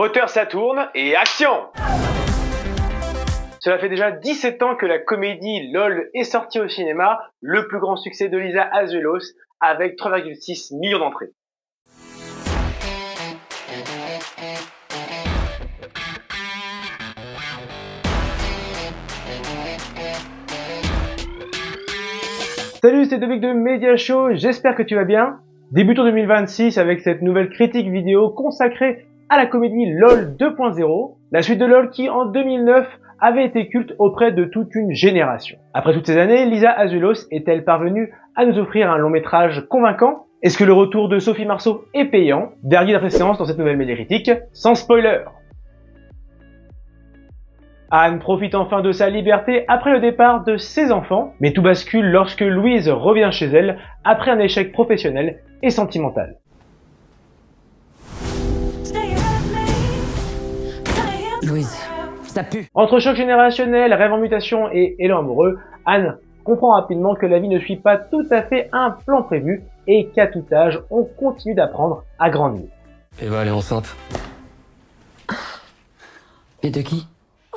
Moteur ça tourne et action! Cela fait déjà 17 ans que la comédie LOL est sortie au cinéma, le plus grand succès de Lisa Azuelos avec 3,6 millions d'entrées. Salut, c'est Dominique de Media Show, j'espère que tu vas bien. Débutons 2026 avec cette nouvelle critique vidéo consacrée à la comédie LOL 2.0, la suite de LOL qui en 2009 avait été culte auprès de toute une génération. Après toutes ces années, Lisa Azuelos est-elle parvenue à nous offrir un long métrage convaincant? Est-ce que le retour de Sophie Marceau est payant? Dernier d'après séance dans cette nouvelle média critique, sans spoiler. Anne profite enfin de sa liberté après le départ de ses enfants, mais tout bascule lorsque Louise revient chez elle après un échec professionnel et sentimental. Louise, ça pue. Entre choc générationnel, rêve en mutation et élan amoureux, Anne comprend rapidement que la vie ne suit pas tout à fait un plan prévu et qu'à tout âge, on continue d'apprendre à grandir. Eva, elle est enceinte. Et de qui?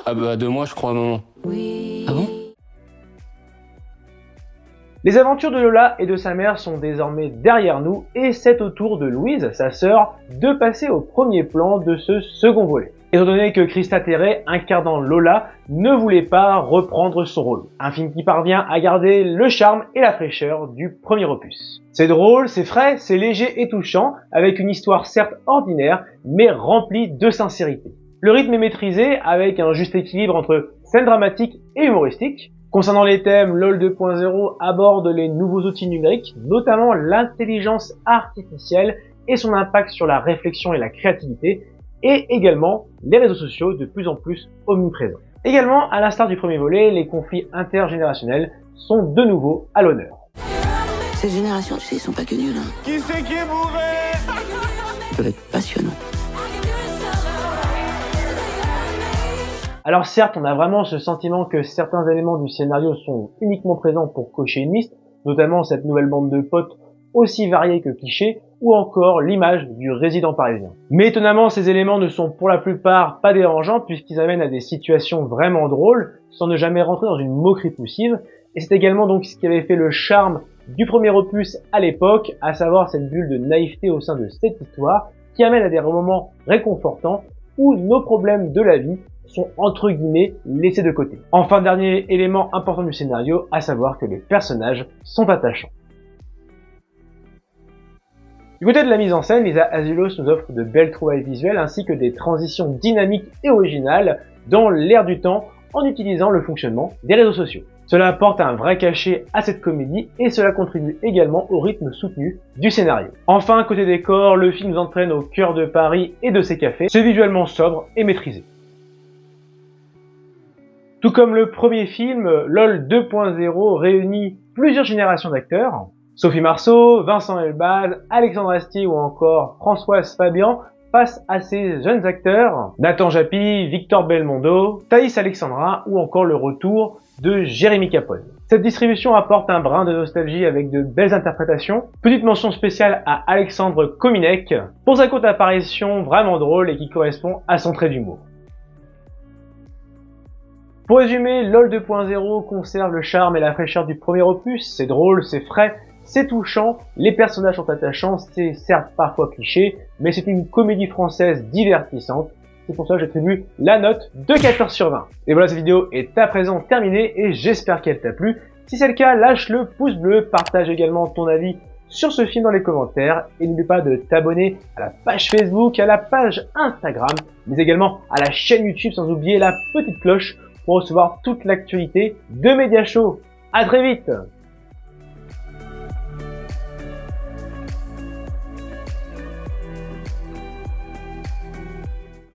Ah bah de moi je crois, maman. Ah bon? Les aventures de Lola et de sa mère sont désormais derrière nous et c'est au tour de Louise, sa sœur, de passer au premier plan de ce second volet. Étant donné que Christa Terray, incarnant Lola, ne voulait pas reprendre son rôle. Un film qui parvient à garder le charme et la fraîcheur du premier opus. C'est drôle, c'est frais, c'est léger et touchant, avec une histoire certes ordinaire, mais remplie de sincérité. Le rythme est maîtrisé, avec un juste équilibre entre scènes dramatiques et humoristiques. Concernant les thèmes, LOL 2.0 aborde les nouveaux outils numériques, notamment l'intelligence artificielle et son impact sur la réflexion et la créativité, et également les réseaux sociaux de plus en plus omniprésents. Également, à l'instar du premier volet, les conflits intergénérationnels sont de nouveau à l'honneur. Cette génération, tu sais, ils sont pas que nuls, hein. Qui c'est qui est bourré? Ils peuvent être passionnants. Alors certes, on a vraiment ce sentiment que certains éléments du scénario sont uniquement présents pour cocher une liste, notamment cette nouvelle bande de potes aussi variée que clichés, ou encore l'image du résident parisien. Mais étonnamment, ces éléments ne sont pour la plupart pas dérangeants puisqu'ils amènent à des situations vraiment drôles, sans ne jamais rentrer dans une moquerie poussive, et c'est également donc ce qui avait fait le charme du premier opus à l'époque, à savoir cette bulle de naïveté au sein de cette histoire, qui amène à des moments réconfortants où nos problèmes de la vie sont entre guillemets laissés de côté. Enfin, dernier élément important du scénario, à savoir que les personnages sont attachants. Du côté de la mise en scène, Lisa Azuelos nous offre de belles trouvailles visuelles ainsi que des transitions dynamiques et originales dans l'air du temps en utilisant le fonctionnement des réseaux sociaux. Cela apporte un vrai cachet à cette comédie et cela contribue également au rythme soutenu du scénario. Enfin, côté décor, le film nous entraîne au cœur de Paris et de ses cafés, c'est visuellement sobre et maîtrisé. Tout comme le premier film, LOL 2.0 réunit plusieurs générations d'acteurs. Sophie Marceau, Vincent Elbaz, Alexandre Astier ou encore Françoise Fabian face à ces jeunes acteurs, Nathan Japy, Victor Belmondo, Thaïs Alexandra ou encore le retour de Jérémy Capone. Cette distribution apporte un brin de nostalgie avec de belles interprétations. Petite mention spéciale à Alexandre Kominek pour sa courte apparition vraiment drôle et qui correspond à son trait d'humour. Pour résumer, LOL 2.0 conserve le charme et la fraîcheur du premier opus, c'est drôle, c'est frais, c'est touchant, les personnages sont attachants, c'est certes parfois cliché, mais c'est une comédie française divertissante, c'est pour ça que j'attribue la note de 14 sur 20. Et voilà, cette vidéo est à présent terminée et j'espère qu'elle t'a plu. Si c'est le cas, lâche le pouce bleu, partage également ton avis sur ce film dans les commentaires et n'oublie pas de t'abonner à la page Facebook, à la page Instagram, mais également à la chaîne YouTube sans oublier la petite cloche pour recevoir toute l'actualité de Media Show. À très vite!